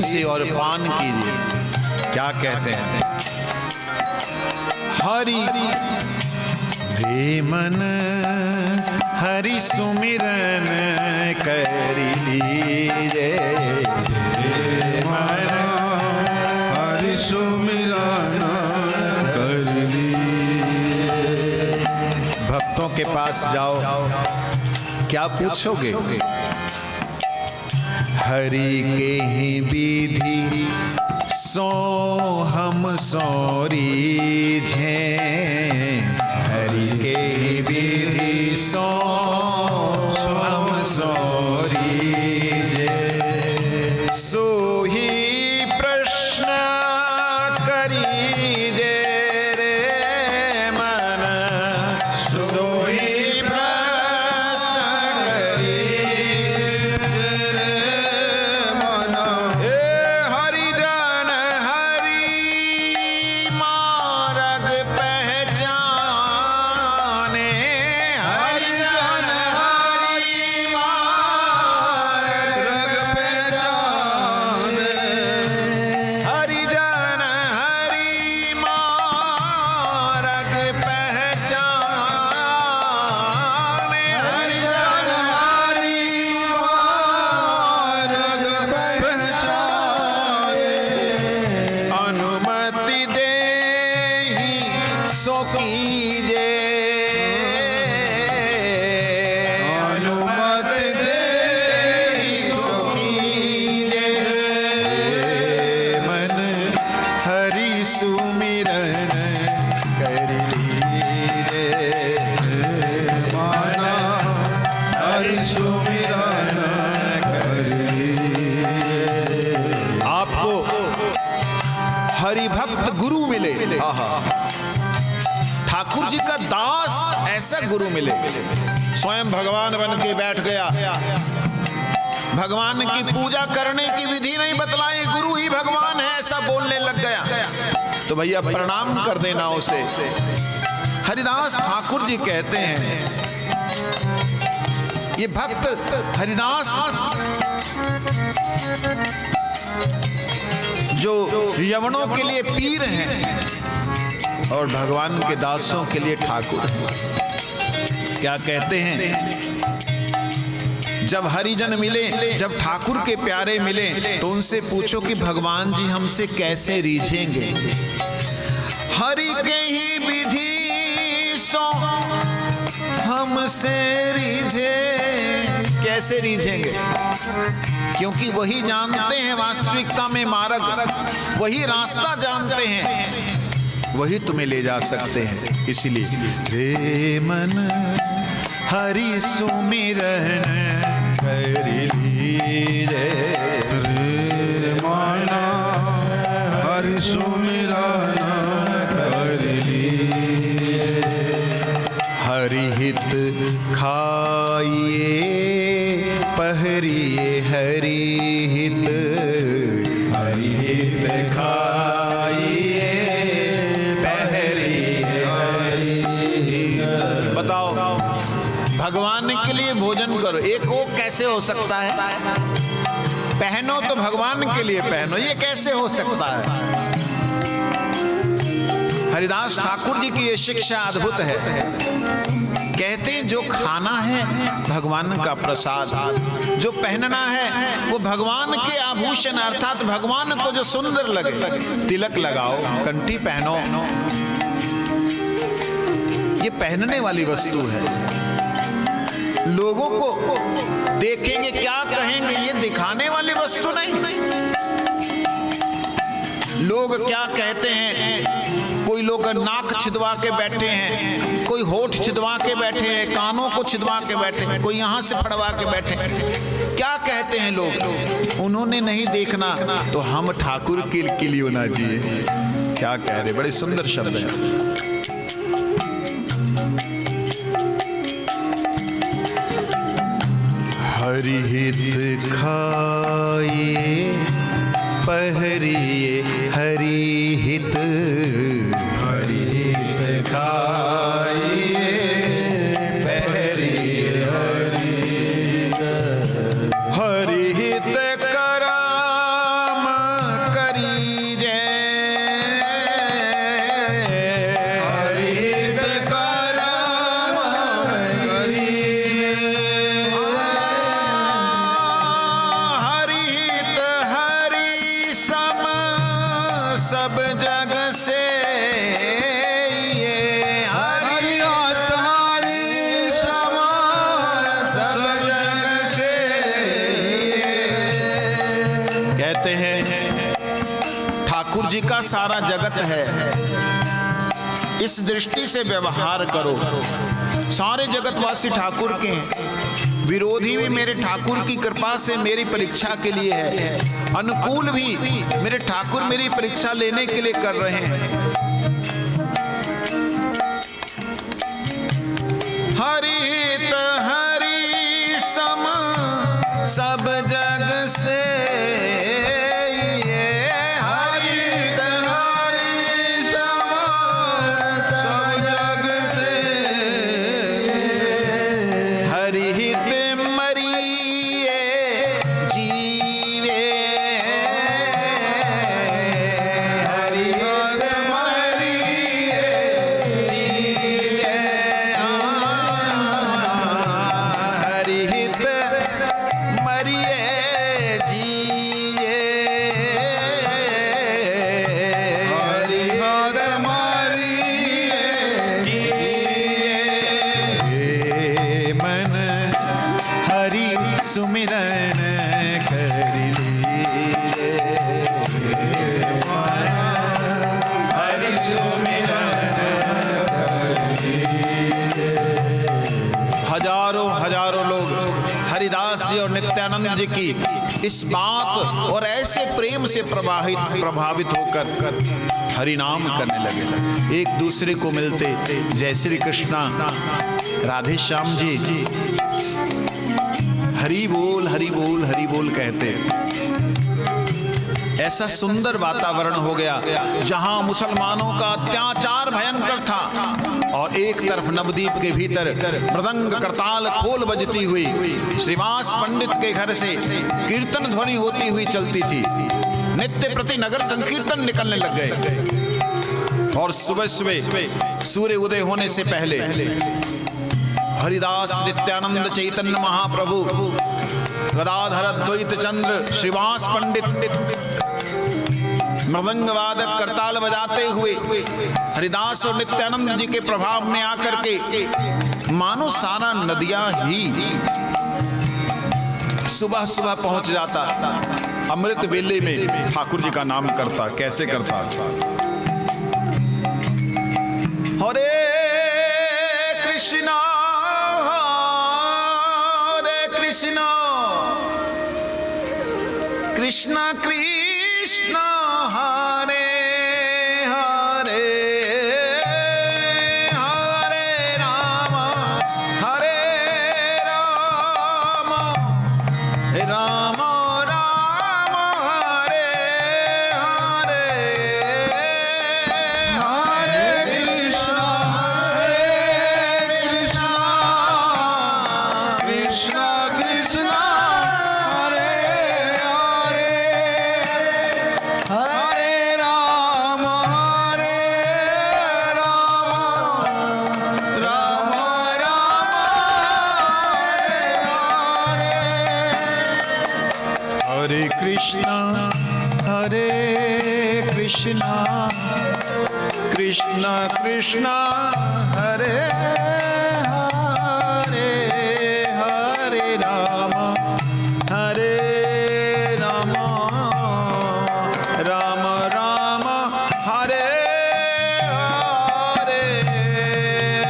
प्रेम से और पान कीजिए। क्या कहते हैं? हरि रे मन हरि सुमिरन कर लीजे, मन हरि सुमिरन कर लीजे। भक्तों के पास जाओ, क्या पूछोगे? हरि के ही विधि सो हम सोरीझे, हरि के ही विधि सो हम सोरीझे। सो ही प्रश्न करीजे रे मन, सो ही प्रश्न करीजे रे मन। हरिजन हरि मार्ग पहचाने, हरिजन हरि मार्ग पहचाने, हरिजन हरि मार्ग पहचाने, हरिजन हरि मार्ग पहचाने। अनुमति देहि सो कीजे, अनुमति देहि सो कीजे। मन हरि सुमिरन कर लीजे, माना हरि सुमिरन कर लीजे। आपको हरिभक्त गुरु मिले। ठाकुर जी का दास ऐसा गुरु मिले, स्वयं भगवान बन के बैठ गया, भगवान की पूजा करने की विधि नहीं बतलाई, गुरु ही भगवान है ऐसा बोलने लग गया, तो भैया प्रणाम कर देना उसे। हरिदास ठाकुर जी कहते हैं, ये भक्त हरिदास जो यवनों के लिए पीर हैं और भगवान के दासों के लिए ठाकुर हैं। क्या कहते हैं? जब हरिजन मिले, जब ठाकुर के प्यारे मिले, तो उनसे पूछो कि भगवान जी हमसे कैसे रीझेंगे? हरि के ही विधि सो हमसे रीझे, कैसे रीझेंगे? क्योंकि वही जानते हैं वास्तविकता में मार्ग, वही रास्ता जानते हैं, वही तुम्हें ले जा सकते हैं। इसीलिए हे मन हरि सुमिरन कर लीजे, माना हरि सुमिरन कर लीजे। हरि हित खाइए पहरिए हरि हित, हरि हित खाइए पहरिए हरि हित। बताओ, भगवान के लिए भोजन करो, एक वो कैसे हो सकता है? पहनो तो भगवान के लिए पहनो, ये कैसे हो सकता है? हरिदास ठाकुर जी की ये शिक्षा अद्भुत है। कहते हैं जो खाना है भगवान का प्रसाद, जो पहनना है वो भगवान के आभूषण, अर्थात भगवान को जो सुंदर लगे, तिलक लगाओ, कंठी पहनो, ये पहनने वाली वस्तु है। लोगों को देखेंगे क्या कहेंगे, ये दिखाने वाली वस्तु नहीं। लोग क्या कहते हैं, कोई लोग नाक छिदवा के बैठे हैं, कोई होठ छिदवा के बैठे हैं, कानों को छिदवा के बैठे हैं, कोई यहाँ से फड़वा के बैठे हैं। क्या कहते हैं लोग? उन्होंने नहीं देखना तो हम ठाकुर के लिए होना चाहिए। क्या कह रहे, बड़े सुंदर शब्द हैं। हरि हित खाइए पहरिए हरि हित, हरि हित खाइए पहरिए हरि हित, हरि हित कराम सब जग से ये हरि तुम्हारी समान सब जग से। कहते हैं ठाकुर जी का सारा जगत है, इस दृष्टि से व्यवहार करो। सारे जगतवासी ठाकुर के हैं, विरोधी भी मेरे ठाकुर की कृपा से मेरी परीक्षा के लिए है, अनुकूल भी मेरे ठाकुर मेरी परीक्षा लेने के लिए कर रहे हैं। हरित हरि सम सब जग से ये हरित हरि सम सब जग से। हरिहित मरिए जीवे हरिहित मरिए जीवे हरिहित मरिए जीवे हरिहर मारिए जीवे मन हरि सुमिरन कर लीजिए। हरि सुमिरन हजारों हजारों लोग हरिदास जी और नित्यानंद जी की इस बात और ऐसे प्रेम से प्रभावित होकर हरि नाम करने लगे। एक दूसरे को मिलते जय श्री कृष्णा राधे श्याम जी हरि बोल हरि बोल हरि बोल कहते। ऐसा सुंदर वातावरण हो गया जहां मुसलमानों का अत्याचार भयंकर था और एक तरफ नवद्वीप के भीतर मृदंग करताल खोल बजती हुई श्रीवास पंडित के घर से कीर्तन ध्वनि होती हुई चलती थी। नित्य प्रति नगर संकीर्तन निकलने लग गए और सुबह सुबह सूर्य उदय होने से पहले हरिदास नित्यानंद चैतन्य महाप्रभु गदाधर द्वैत चंद्र श्रीवास पंडित मृदंग वादक करताल बजाते हुए हरिदास और नित्यानंद जी के प्रभाव में आकर के मानो सारा नदियां ही सुबह सुबह पहुंच जाता, अमृत वेले में ठाकुर जी का नाम करता। कैसे करता? हरे कृष्णा कृष्णा कृष्णा हरे हरे हरे राम राम राम हरे हरे हरे कृष्णा कृष्णा कृष्णा हरे हरे हरे राम राम राम हरे कृष्णा कृष्णा कृष्णा हरे हरे हरे राम राम राम हरे हरे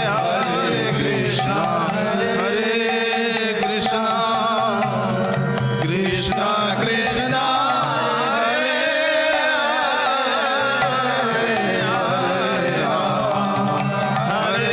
हरे कृष्णा कृष्णा कृष्णा हरे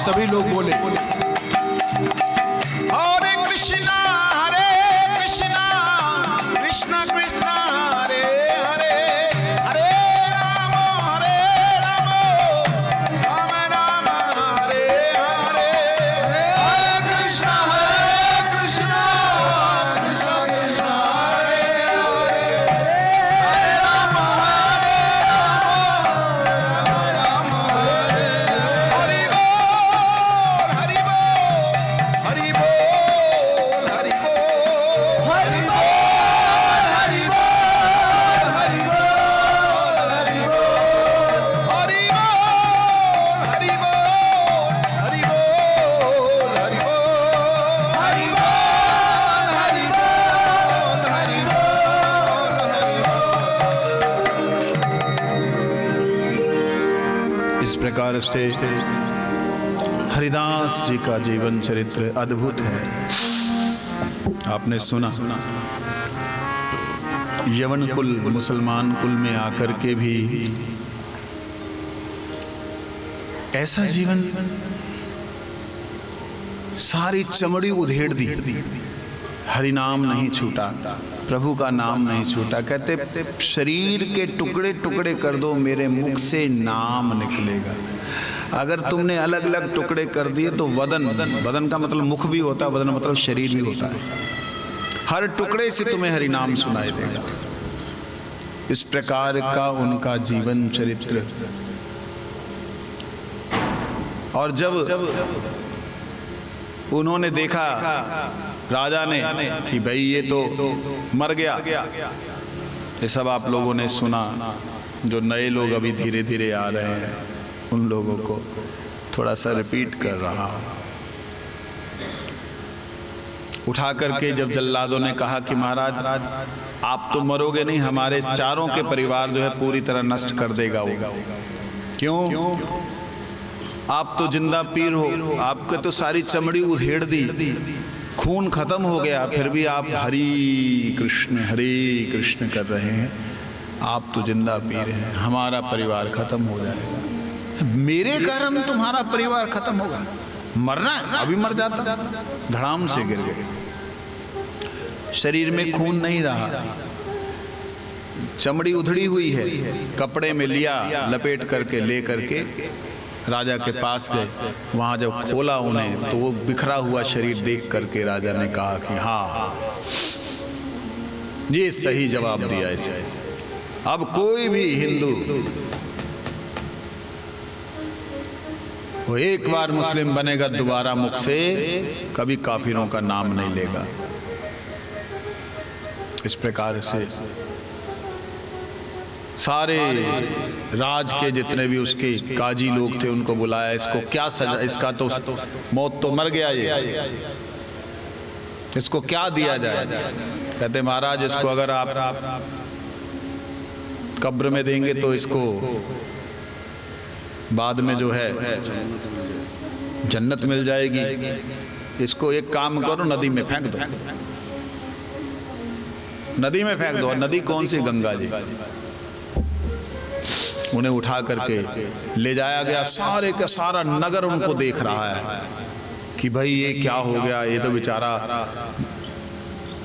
सभी लोग बोले हरे कृष्णा कृष्णा कृष्णा हरे हरे हरे राम राम राम हरे हरे हरे कृष्णा कृष्णा कृष्णा हरे हरे हरे राम राम हरे हरि बोल हरि बोल हरि बोल हरि बोल हरि बोल हरि बोल हरि बोल हरि बोल हरि बोल हरि बोल हरि बोल हरि बोल हरि बोल हरि बोल हरि बोल इस प्रकार से हरिदास जी का जीवन चरित्र अद्भुत है। आपने सुना यवन कुल मुसलमान कुल में आकर के भी ऐसा जीवन, सारी चमड़ी उधेड़ दी, हरि नाम नहीं छूटा, प्रभु का नाम नहीं छूटा। कहते शरीर के टुकड़े टुकड़े कर दो, मेरे मुख से नाम निकलेगा। अगर तुमने अलग अलग टुकड़े कर दिए तो वदन का मतलब मुख भी होता है, वदन मतलब शरीर भी होता है, हर टुकड़े से तुम्हें हरि नाम सुनाई देगा। इस प्रकार का उनका जीवन चरित्र। और जब उन्होंने देखा राजा ने कि भाई ये तो मर गया, ये सब आप लोगों ने सुना। जो नए लोग अभी धीरे धीरे आ रहे हैं उन लोगों को थोड़ा सा रिपीट कर रहा हूं। उठा करके जब जल्लादों ने कहा कि महाराज आप तो मरोगे नहीं, हमारे चारों के परिवार जो है पूरी तरह नष्ट कर देगा वो। क्यों? आप तो जिंदा पीर हो, आपके तो सारी चमड़ी उधेड़ दी, खून खत्म हो गया, फिर भी आप हरि कृष्ण कर रहे हैं। आप तो जिंदा पीर हैं, हमारा परिवार खत्म हो जाएगा। मेरे कारण तुम्हारा परिवार खत्म होगा? मरना है, अभी मर जाता। धड़ाम से गिर गए, शरीर में खून नहीं रहा, चमड़ी उधड़ी हुई है। कपड़े में लिया, लपेट करके ले करके राजा के पास गए। वहां जब खोला उन्हें तो वो बिखरा हुआ शरीर देख करके राजा ने कहा कि हाँ, ये सही जवाब दिया इसे। अब कोई भी हिंदू वो एक बार मुस्लिम बनेगा, दोबारा मुख से कभी काफिरों का नाम नहीं लेगा। इस प्रकार से सारे राज के जितने भी उसके काजी लोग थे उनको बुलाया। इसको क्या सजा, इसका तो मौत तो मर गया, ये इसको क्या दिया जाए? कहते महाराज इसको अगर आप कब्र में देंगे तो इसको बाद में जो है जन्नत मिल जाएगी। इसको एक काम करो, नदी में फेंक दो, नदी में फेंक दो। नदी कौन सी? गंगा जी। उन्हें उठा करके ले जाया गया। सारे का सारा नगर उनको देख रहा है कि भाई ये क्या हो गया। ये तो बेचारा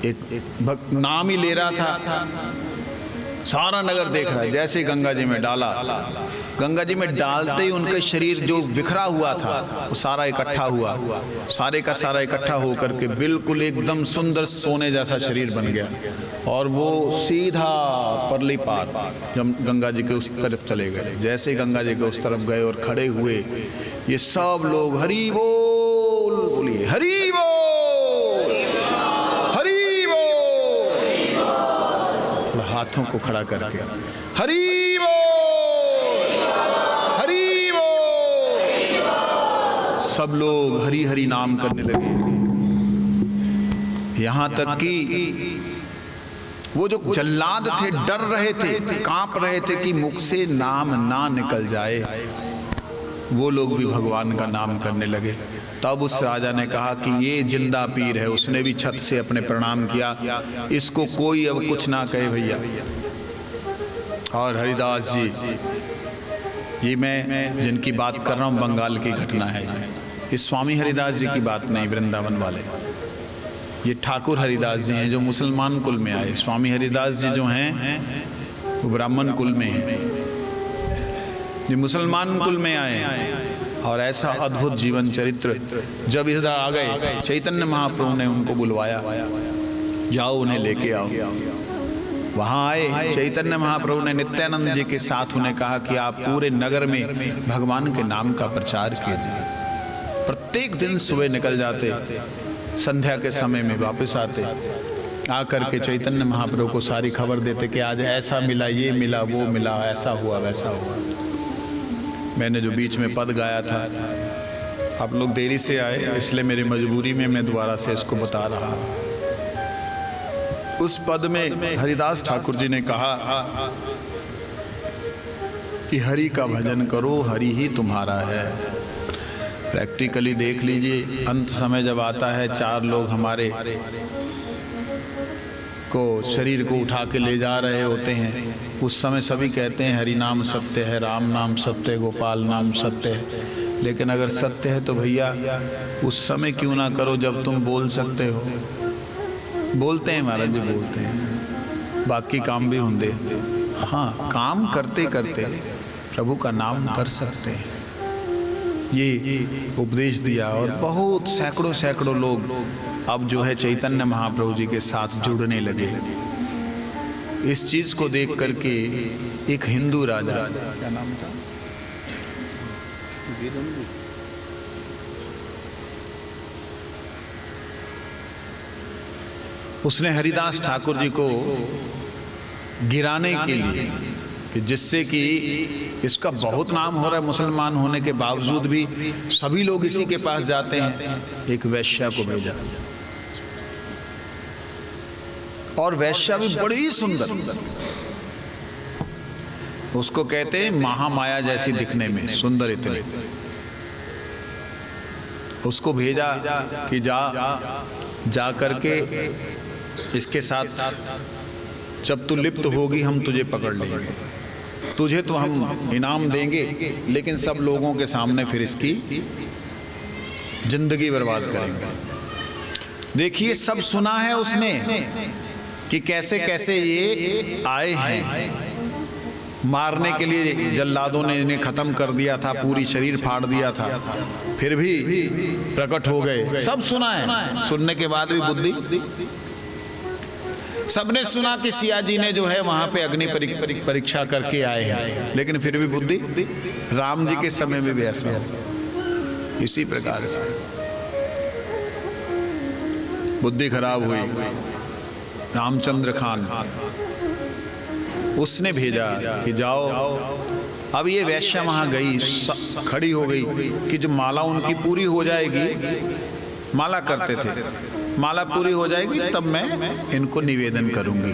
एक नाम ही ले रहा था, सारा नगर देख रहा है। जैसे गंगा जी में डाला, गंगा जी में डालते ही उनका शरीर जो बिखरा हुआ था वो सारा इकट्ठा हुआ, सारे का सारा इकट्ठा होकर के बिल्कुल एकदम सुंदर सोने जैसा शरीर बन गया। और वो सीधा परली पार जब गंगा जी के उस तरफ चले गए। जैसे गंगा जी के उस तरफ गए और खड़े हुए, ये सब लोग हरि बोल बोलिए, हरि बोल, हरि बोल, हाथों को खड़ा करके हरि बोल, हरि बोल। सब लोग हरि हरि नाम करने लगे। यहां तक कि वो जो जल्लाद थे डर रहे थे, कांप रहे थे कि मुख से नाम ना निकल जाए, वो लोग भी भगवान का नाम करने लगे। तब उस राजा ने कहा कि ये जिंदा पीर है। उसने भी छत से अपने प्रणाम किया, इसको कोई अब कुछ ना कहे भैया। और हरिदास जी, ये मैं जिनकी बात कर रहा हूँ बंगाल की घटना है। ये स्वामी हरिदास जी की बात नहीं, वृंदावन वाले, ये ठाकुर हरिदास जी हैं जो मुसलमान कुल में आए। स्वामी हरिदास जी जो हैं वो ब्राह्मण कुल में हैं, ये मुसलमान कुल में आए। और ऐसा अद्भुत जीवन चरित्र, जब इधर आ गए चैतन्य महाप्रभु ने उनको बुलवाया, जाओ उन्हें लेके आओ। वहाँ आए चैतन्य महाप्रभु ने नित्यानंद जी के साथ उन्हें कहा कि आप पूरे नगर में भगवान के नाम का प्रचार कीजिए। प्रत्येक दिन सुबह निकल जाते, संध्या के समय में वापस आते, आकर के चैतन्य महाप्रभु को सारी खबर देते कि आज ऐसा मिला, ये मिला, वो मिला, ऐसा हुआ, वैसा हुआ। मैंने जो बीच में पद गाया था, आप लोग देरी से आए इसलिए मेरी मजबूरी में मैं दोबारा से इसको बता रहा। उस पद में हरिदास ठाकुर जी ने कहा कि हरि का भजन करो, हरि ही तुम्हारा है। प्रैक्टिकली देख लीजिए, अंत समय जब आता है, 4 लोग हमारे को शरीर को उठा के ले जा रहे होते हैं, उस समय सभी कहते हैं हरि नाम सत्य है, राम नाम सत्य है, गोपाल नाम सत्य है। लेकिन अगर सत्य है तो भैया उस समय क्यों ना करो जब तुम बोल सकते हो। बोलते हैं महाराज जी, बोलते हैं, बाकी काम भी होंगे। हाँ, काम करते करते प्रभु का नाम कर सकते हैं, ये उपदेश दिया। और बहुत सैकड़ों सैकड़ों लोग अब जो है चैतन्य महाप्रभु जी के साथ जुड़ने लगे। इस चीज को देख करके एक हिंदू राजा, क्या नाम था, उसने हरिदास ठाकुर जी को गिराने के लिए, कि जिससे कि इसका बहुत नाम हो रहा है, मुसलमान होने के बावजूद भी सभी लोग इसी के पास जाते हैं, एक वैश्या को भेजा। और वैश्या भी बड़ी सुंदर, उसको कहते हैं महामाया जैसी दिखने में, सुंदर इतनी। उसको भेजा कि जा करके इसके साथ जब तू लिप्त होगी हम तुझे पकड़ लेंगे, तुझे तो हम इनाम देंगे, लेकिन सब लोगों के सामने फिर इसकी जिंदगी बर्बाद करेंगे। देखिए, सब सुना है उसने कि कैसे कैसे ये आए हैं मारने के लिए। जल्लादों ने इन्हें खत्म कर दिया था, पूरी शरीर फाड़ दिया था, फिर भी प्रकट हो गए। सब सुना है, सुनने के बाद भी बुद्धि। सबने सुना कि सिया जी ने जो है वहां पे अग्नि परीक्षा करके आए हैं, लेकिन फिर भी बुद्धि। राम जी के समय में भी ऐसा हो, इसी प्रकार से बुद्धि खराब हुई। रामचंद्र खान, उसने भेजा कि जाओ। अब ये वैश्या वहां गई, खड़ी हो गई कि जो माला उनकी पूरी हो जाएगी, माला करते थे, माला पूरी हो जाएगी तब मैं इनको निवेदन करूंगी।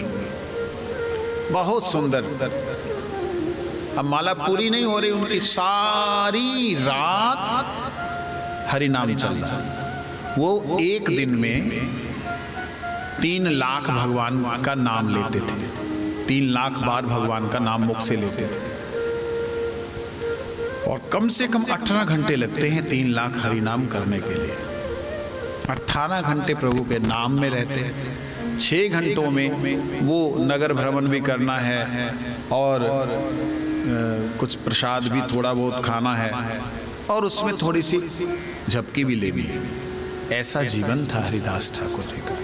बहुत सुंदर। अब माला पूरी नहीं हो रही उनकी, सारी रात हरि नाम चल रहा। वो एक दिन में 3 लाख भगवान का नाम लेते थे, 3 लाख बार भगवान का नाम मुख से लेते थे। और कम से कम 18 घंटे लगते हैं 3 लाख हरि नाम करने के लिए। 18 घंटे प्रभु के नाम में रहते हैं। 6 घंटों में वो नगर भ्रमण भी करना है और कुछ प्रसाद भी थोड़ा बहुत खाना है और उसमें थोड़ी सी झपकी भी लेनी है। ऐसा जीवन था हरिदास ठाकुर जी का।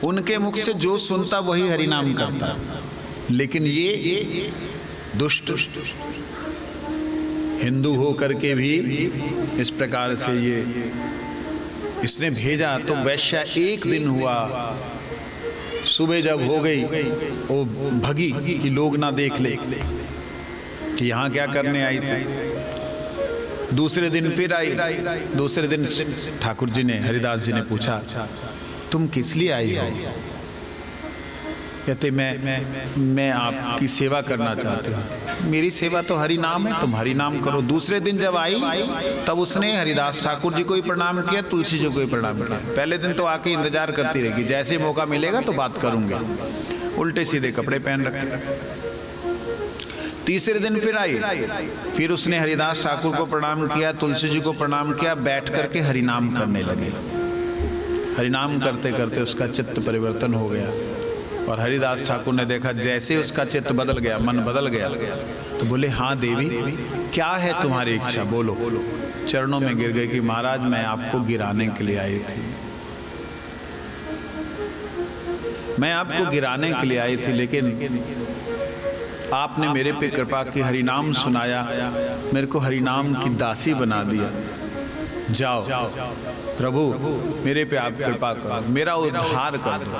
उनके मुख से जो सुनता वही हरि नाम करता। लेकिन ये दुष्ट हिंदू हो करके भी इस प्रकार से ये इसने भेजा। तो वैश्या एक दिन हुआ, सुबह जब हो गई वो भगी कि लोग ना देख ले कि यहाँ क्या करने आई थी। दूसरे दिन फिर आई। दूसरे दिन ठाकुर जी ने, हरिदास जी ने पूछा, तुम किस लिए आई हो? कहते मैं आपकी सेवा करना चाहती हूँ। मेरी सेवा तो हरि नाम है, तुम हरि नाम करो। दूसरे दिन जब आई तब उसने हरिदास ठाकुर जी को ही प्रणाम किया, तुलसी जी को ही प्रणाम किया। पहले दिन तो आके इंतजार करती रहेगी, जैसे मौका मिलेगा तो बात करूंगे। उल्टे सीधे कपड़े पहन रखे। तीसरे दिन फिर आई, फिर उसने हरिदास ठाकुर को प्रणाम किया, तुलसी जी को प्रणाम किया, बैठ करके हरिनाम करने लगे। हरिनाम करते करते उसका चित्त परिवर्तन हो गया और हरिदास ठाकुर ने देखा जैसे उसका चित्त बदल गया, मन बदल गया, तो बोले हाँ देवी क्या है तुम्हारी इच्छा, बोलो। चरणों में गिर गए कि महाराज मैं आपको गिराने के लिए आई थी, मैं आपको गिराने के लिए आई थी, लेकिन आपने मेरे पे कृपा की, हरिनाम सुनाया, मेरे को हरिनाम की दासी बना दिया। जाओ प्रभु मेरे पे आप कृपा करो, मेरा उद्धार कर दो।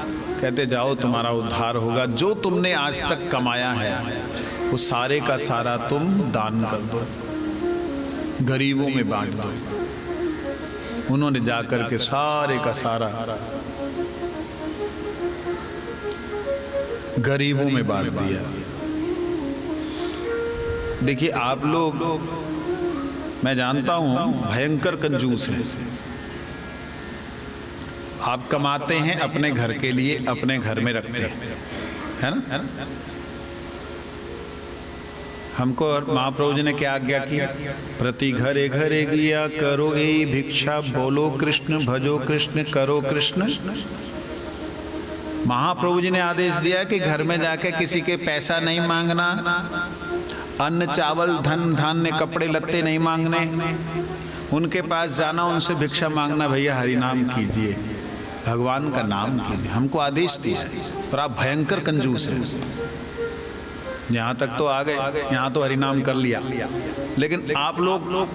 कहते जाओ तुम्हारा उद्धार होगा, जो तुमने आज तक कमाया है वो सारे का सारा तुम दान कर दो, गरीबों में बांट दो। उन्होंने जाकर के सारे का सारा गरीबों में बांट दिया। देखिए आप लोग, मैं जानता हूं भयंकर कंजूस है। आप कमाते हैं अपने घर के लिए, अपने घर में रखते हैं, है ना? हमको महाप्रभु जी ने क्या आज्ञा किया? प्रति घरे घरे गिया करो ए भिक्षा, बोलो कृष्ण भजो कृष्ण करो कृष्ण। महाप्रभु जी ने आदेश दिया कि घर में जाके किसी के पैसा नहीं मांगना, अन्न चावल धन धान्य कपड़े लत्ते नहीं मांगने, उनके पास जाना उनसे भिक्षा मांगना, भैया हरिनाम कीजिए, भगवान का नाम कीजिए, हमको आदेश दिया है। और आप भयंकर कंजूस हैं। यहाँ तक तो आ गए, यहाँ तो हरिनाम कर लिया, लेकिन आप लोग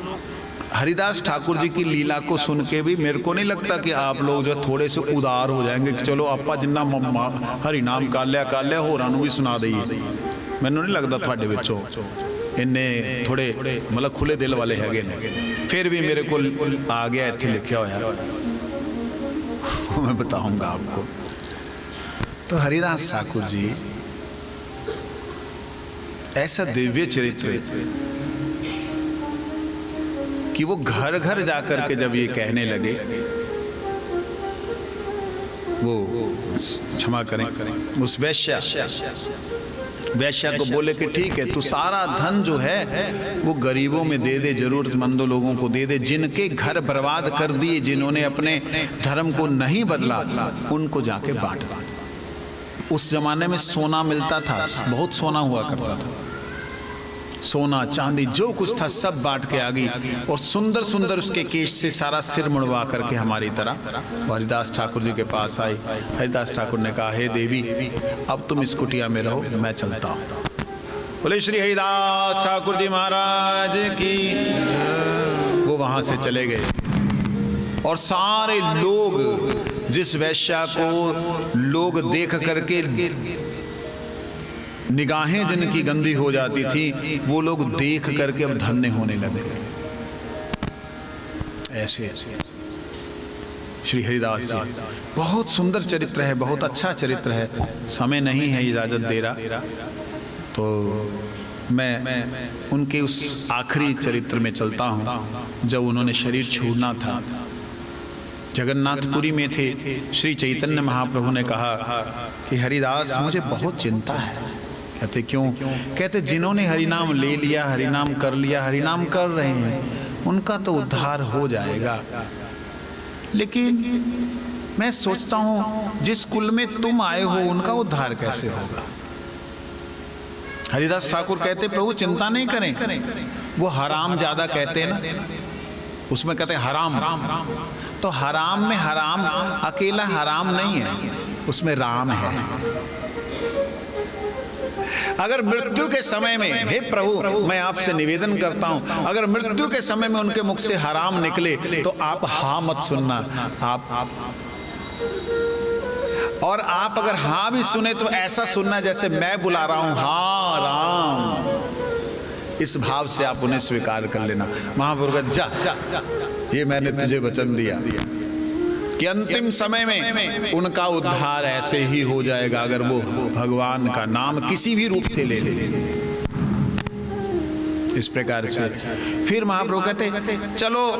हरिदास ठाकुर जी की लीला को सुन के भी मेरे को नहीं लगता कि आप लोग जो थोड़े से उदार हो जाएंगे कि चलो आपा जिन्ना हरिनाम कर लिया होरां नूं भी सुना दईए। मैनू नहीं लगता थोड़े विचों इन्ने थोड़े मतलब खुले दिल वाले हैगे ने। फिर भी मेरे को आ गया, इत्थे लिखा होया, मैं बताऊंगा आपको। तो हरिदास ठाकुर जी ऐसा दिव्य चरित्र कि वो घर घर जाकर के जब ये कहने लगे, वो क्षमा करें उस वैश्या को बोले कि ठीक है तू सारा धन जो है वो गरीबों में दे दे, जरूरतमंदों लोगों को दे दे, जिनके घर बर्बाद कर दिए, जिन्होंने अपने धर्म को नहीं बदला, उनको जाके बांट दो। उस जमाने में सोना मिलता था, बहुत सोना हुआ करता था, सोना चांदी जो कुछ था सब बांट के आ गई। और सुंदर सुंदर उसके केश से सारा सिर मुड़वा करके हमारी तरह हरिदास ठाकुर जी के पास आई। हरिदास ठाकुर ने कहा, हे देवी अब तुम इस कुटिया में रहो, मैं चलता हूँ। बोले श्री हरिदास ठाकुर जी महाराज की। वो वहां से चले गए और सारे लोग, जिस वैश्या को लोग देख करके निगाहें जिनकी गंदी हो जाती थी, वो लोग देख करके अब धन्य होने लगे। ऐसे ऐसे श्री हरिदास जी, बहुत सुंदर चरित्र है, बहुत अच्छा चरित्र है। समय नहीं है इजाजत दे रहा, तो मैं उनके उस आखिरी चरित्र में चलता हूं जब उन्होंने शरीर छोड़ना था। जगन्नाथपुरी में थे, श्री चैतन्य महाप्रभु ने कहा कि हरिदास मुझे बहुत चिंता है। कहते क्यों? कहते जिन्होंने हरिनाम ले लिया, हरिनाम कर लिया, हरिनाम कर रहे हैं, उनका तो उद्धार हो जाएगा, लेकिन मैं सोचता हूं जिस कुल में तुम आए हो उनका उद्धार कैसे होगा? हरिदास ठाकुर कहते प्रभु चिंता नहीं करें, वो हराम ज्यादा कहते हैं ना, उसमें कहते हैं हराम, तो हराम में हराम अकेला हराम नहीं है, उसमें राम है। अगर मृत्यु के समय में, हे प्रभु मैं आपसे निवेदन करता हूं, अगर मृत्यु के समय में उनके मुख से हराम निकले तो आप हाँ मत सुनना, आप और आप अगर हाँ भी सुने तो ऐसा सुनना जैसे मैं बुला रहा हूं, हाँ राम, इस भाव से आप उन्हें स्वीकार कर लेना। महाप्रभु जा, ये मैंने तुझे वचन दिया कि अंतिम समय में उनका उद्धार ऐसे ही हो जाएगा अगर वो भगवान का नाम किसी भी रूप से ले ले। इस प्रकार से फिर महाप्रभु कहते चलो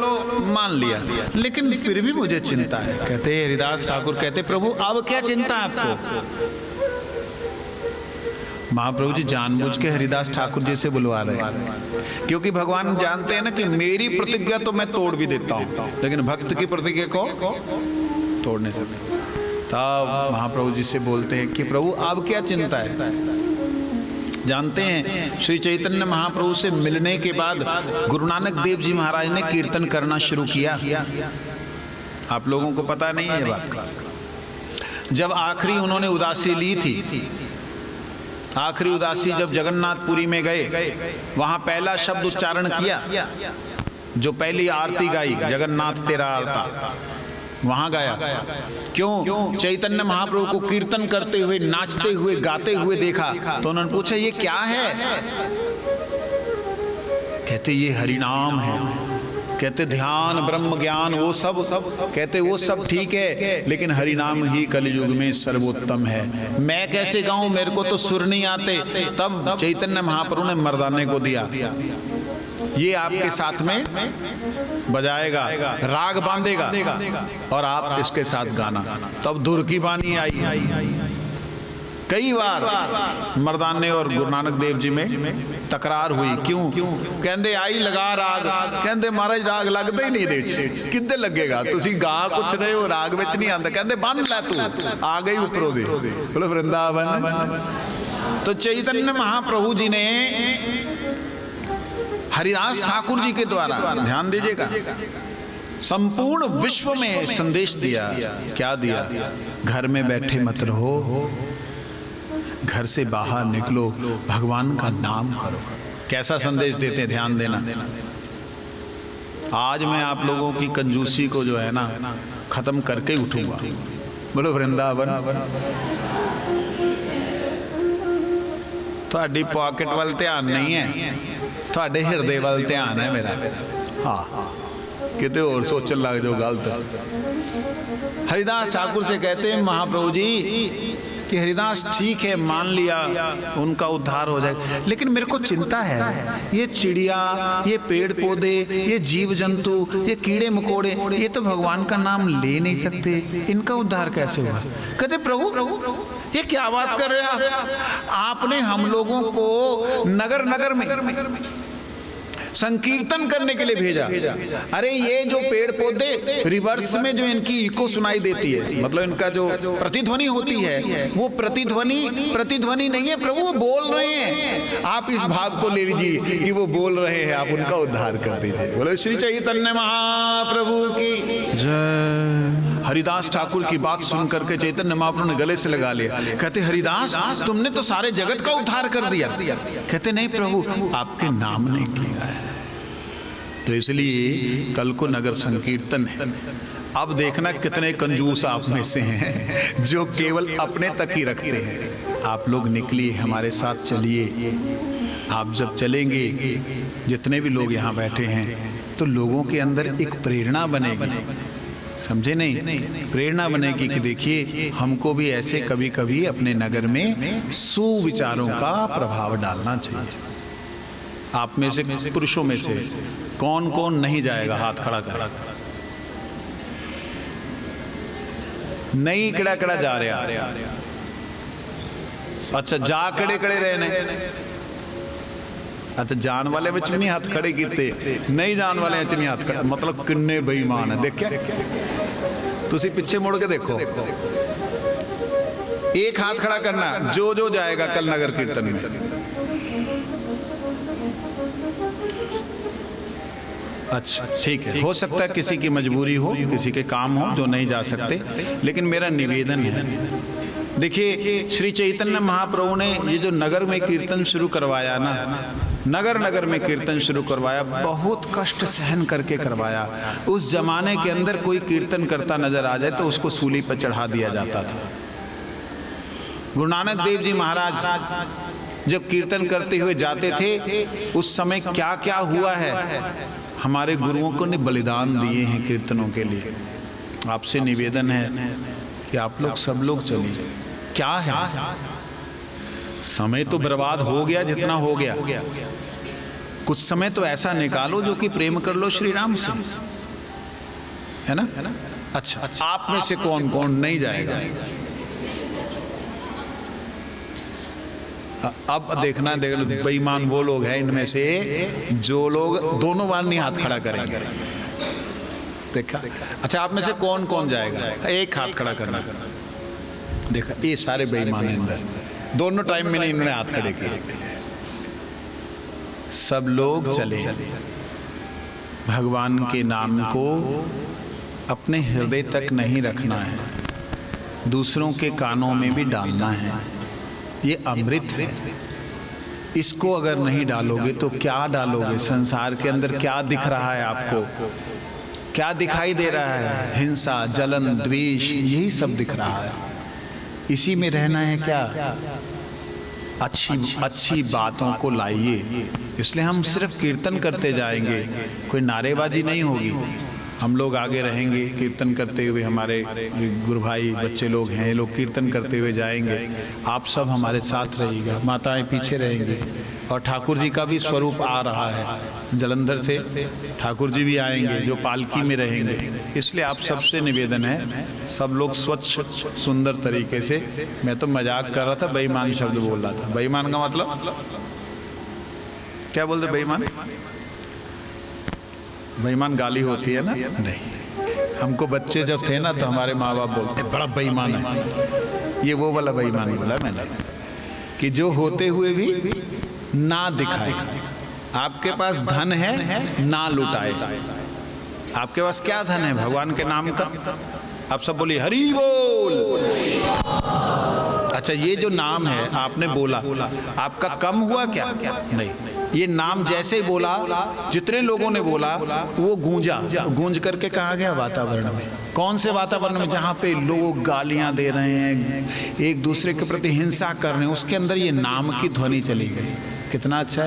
मान लिया, लेकिन फिर भी मुझे चिंता है। कहते हरिदास ठाकुर कहते प्रभु अब क्या चिंता है आपको? महाप्रभु जी जानबूझ के हरिदास ठाकुर जी से बुलवा रहे हैं, क्योंकि भगवान जानते हैं ना कि मेरी प्रतिज्ञा तो मैं तोड़ भी देता हूं, लेकिन भक्त की प्रतिज्ञा को तोड़ नहीं सकते। तब महाप्रभु जी से बोलते हैं कि प्रभु अब क्या चिंता है। जानते हैं श्री चैतन्य महाप्रभु से मिलने के बाद गुरु नानक देव जी महाराज ने कीर्तन करना शुरू किया। आप लोगों को पता नहीं है बात। जब आखिरी उन्होंने उदासी ली थी, आखिरी उदासी जब जगन्नाथपुरी में गए, वहां पहला शब्द उच्चारण किया, जो पहली आरती गाई जगन्नाथ तेरा आरता, वहां गाया। क्यों? चैतन्य महाप्रभु को कीर्तन करते हुए, नाचते हुए, गाते हुए देखा, तो उन्होंने पूछा ये क्या है? कहते ये हरिनाम है। कहते ध्यान ब्रह्म ज्ञान वो सब कहते वो सब ठीक है, लेकिन हरिनाम ही कलयुग में सर्वोत्तम है। मैं कैसे गाऊं, मेरे को तो सुर नहीं आते। तब चैतन्य महाप्रभु ने मर्दाने को दिया, ये आपके साथ में बजाएगा, राग बांधेगा और आप इसके साथ गाना। तब धुर की बानी आई। कई बार मर्दाने और गुरु नानक देव जी में तकरार हुई। क्यों? कहते आई लगा राग, कहते महाराज राग लगता ही नहीं दे किद्दे लगेगा, तुसी गा कुछ रहे हो, राग विच नहीं आंदा। कहते बन लै तू, आ गई उपरों दे बोले वृंदावन। तो चैतन्य महाप्रभु जी ने हरिदास ठाकुर जी के द्वारा, ध्यान दीजिएगा, संपूर्ण विश्व में संदेश दिया। क्या दिया? घर में बैठे मत रहो, घर से बाहर निकलो, भगवान का नाम करो। कैसा संदेश देते हैं, ध्यान देना। आज मैं आप लोगों की कंजूसी को जो है ना खत्म करके उठूंगा। बोलो वृंदावन। थोड़ी पॉकेट वाल ध्यान नहीं है, थोड़े हृदय वाल ध्यान है मेरा। हाँ, कितने और सोचने लग जाओ गलत। हरिदास ठाकुर से कहते हैं महाप्रभु जी कि हरिदास ठीक है, मान लिया उनका उद्धार हो जाए, लेकिन मेरे को चिंता है, ये चिड़िया, ये पेड़ पौधे, ये जीव जंतु, ये कीड़े मकोड़े, ये तो भगवान का नाम ले नहीं सकते, इनका उद्धार कैसे होगा? कहते प्रभु ये क्या बात कर रहे हैं आपने हम लोगों को नगर नगर में संकीर्तन करने के लिए भेजा। अरे ये जो पेड़ पौधे रिवर्स में जो इनकी इको सुनाई देती है, मतलब इनका जो प्रतिध्वनि होती है, वो प्रतिध्वनि नहीं है प्रभु, वो बोल रहे हैं। आप इस भाग को ले लीजिए कि वो बोल रहे हैं, आप उनका उद्धार कर दीजिए। बोलो श्री चैतन्य महाप्रभु की जय। हरिदास ठाकुर की बात सुन करके चैतन्य महाप्रभु ने गले से लगा लिया। कहते हरिदास तुमने तो सारे जगत का उद्धार कर दिया। कहते नहीं प्रभु, आपके नाम ने किया है। तो इसलिए कल को नगर संकीर्तन है। अब देखना कितने कंजूस आप में से हैं जो केवल अपने तक ही रखते हैं। आप लोग निकलिए, हमारे साथ चलिए। आप जब चलेंगे, जितने भी लोग यहाँ बैठे हैं, तो लोगों के अंदर एक प्रेरणा बनेगी। समझे नहीं? प्रेरणा बनेगी कि देखिए हमको भी ऐसे कभी कभी अपने नगर में सुविचारों का प्रभाव डालना चाहिए। आप में से पुरुषों में से कौन कौन नहीं जाएगा? हाथ खड़ा करें। नहीं किड़ा किड़ा जा रहा? अच्छा, जा कड़े कड़े रहने। अच्छा, जान वाले विच नहीं हाथ खड़े कीते, नहीं जान वाले विच नहीं हाथ खड़े। मतलब किन्ने बेईमान है। देखिए तुसी पीछे मुड़ के देखो, एक हाथ खड़ा करना जो जो जाएगा कल नगर कीर्तन में। अच्छा ठीक है, हो सकता है किसी की मजबूरी हो, किसी के काम हो जो नहीं जा सकते, लेकिन मेरा निवेदन है, देखिए श्री चैतन्य महाप्रभु ने ये जो नगर में कीर्तन शुरू करवाया ना, नगर नगर में कीर्तन शुरू करवाया, बहुत कष्ट सहन करके करवाया। उस जमाने के अंदर कोई कीर्तन करता नजर आ जाए तो उसको सूली पर चढ़ा दिया जाता था। गुरु नानक देव जी महाराज जब कीर्तन करते हुए जाते थे, उस समय क्या क्या हुआ है, हमारे गुरुओं को ने बलिदान दिए हैं कीर्तनों के लिए। आपसे निवेदन है कि आप लोग सब लोग चलिए। क्या है, समय तो बर्बाद हो गया जितना हो गया, कुछ समय तो ऐसा निकालो जो कि प्रेम कर लो श्री राम से, है ना? अच्छा, आप में से कौन कौन नहीं जाएगा? अब देखना बेईमान वो लोग हैं इनमें से जो लोग दोनों बार नहीं हाथ खड़ा करेंगे। देखा? अच्छा, आप में से कौन कौन जाएगा? एक हाथ खड़ा करना। देखा, ये सारे बेईमान हैं अंदर, दोनों टाइम में नहीं इन्होंने हाथ खड़े किए। सब लोग चले। भगवान के नाम को अपने हृदय तक नहीं रखना है, दूसरों के कानों में भी डालना है। ये अमृत है, इसको अगर नहीं डालोगे तो क्या डालोगे? संसार के अंदर क्या दिख रहा है आपको? क्या दिखाई दे रहा है? हिंसा, जलन, द्वेष, यही सब दिख रहा है। इसी में रहना है क्या? अच्छी बातों को लाइए। इसलिए हम सिर्फ कीर्तन करते जाएंगे, कोई नारेबाजी नहीं होगी। हम लोग आगे रहेंगे कीर्तन करते हुए, हमारे गुरु भाई बच्चे लोग हैं, ये लोग कीर्तन करते हुए जाएंगे। आप सब हमारे साथ रहिएगा, माताएं पीछे रहेंगी। और ठाकुर जी का भी स्वरूप आ रहा है, जलंधर से ठाकुर जी भी आएंगे जो पालकी में रहेंगे। इसलिए आप सबसे निवेदन है, सब लोग स्वच्छ सुंदर तरीके से। मैं तो मजाक कर रहा था, बेईमान शब्द बोल रहा था। बेईमान का मतलब क्या बोलते? बेईमान, बेईमान गाली होती है ना? नहीं, हमको बच्चे जब थे ना तो हमारे माँ बाप बोलते बड़ा बेईमान है। ये वो वाला बेईमान बोला मैंने, कि जो होते हुए भी ना दिखाए। आपके पास धन है, ना लुटाए। आपके पास क्या धन है? भगवान के नाम का। आप सब बोलिए हरि बोल। अच्छा, ये जो नाम है आपने बोला, आपका कम हुआ क्या? नहीं, ये नाम जैसे ही बोला, जितने लोगों ने बोला वो गूंजा, गूंज करके कहाँ गया? वातावरण में। कौन से वातावरण में? जहाँ पे लोग गालियां दे रहे हैं, एक दूसरे के प्रति हिंसा कर रहे हैं, उसके अंदर ये नाम की ध्वनि चली गई। कितना अच्छा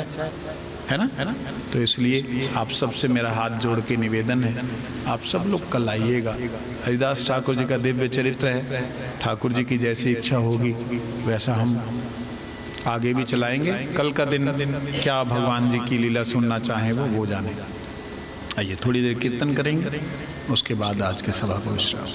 है ना? तो इसलिए आप सबसे मेरा हाथ जोड़ के निवेदन है, आप सब लोग कल आइएगा। हरिदास ठाकुर जी का दिव्य चरित्र है। ठाकुर जी की जैसी इच्छा होगी वैसा हम आगे भी चलाएंगे। कल का दिन क्या भगवान जी की लीला सुनना चाहें वो जाने। आइए थोड़ी देर कीर्तन करेंगे, उसके बाद आज के सभा को विश्राम।